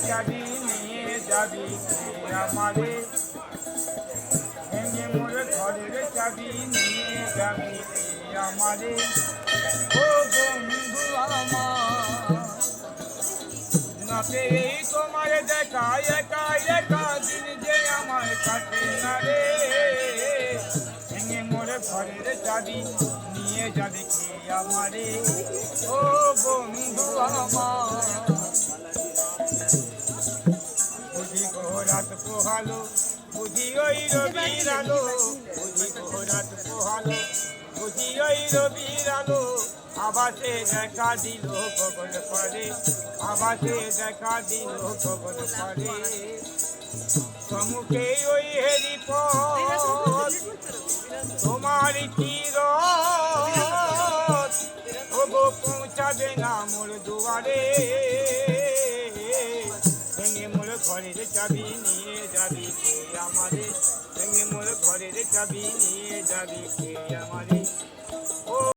চাবি নিয়ে যাবি আমারে, ভেঙে মোর ঘরের চাবি নিয়ে যাবি আমারে। ও বন্ধু আমার, নাতে এই তোমার দেখা একা একা দিন যে আমার কাটে না রে, ভেঙে মোর ঘরের চাবি নিয়ে যাবি আমারে। ও বন্ধু আমার, বুঝি রাত পোহালো, বুঝি ওই রবির আলো, বুঝি রাত পোহালো, বুঝি ওই রবির আলো, আবাসে দেখা দিল গগন পারে, আবাসে দেখা দিল গগন পারে। সমুখে ওই হেরি পথ তোমার তীরথ, ওগো পৌঁছাবে না মোর দুয়ারে, ভেঙে মোর ঘরের চাবি নিয়ে যাবি কে আমারে, ভেঙে মোর ঘরের চাবি নিয়ে যাবি কে আমারে।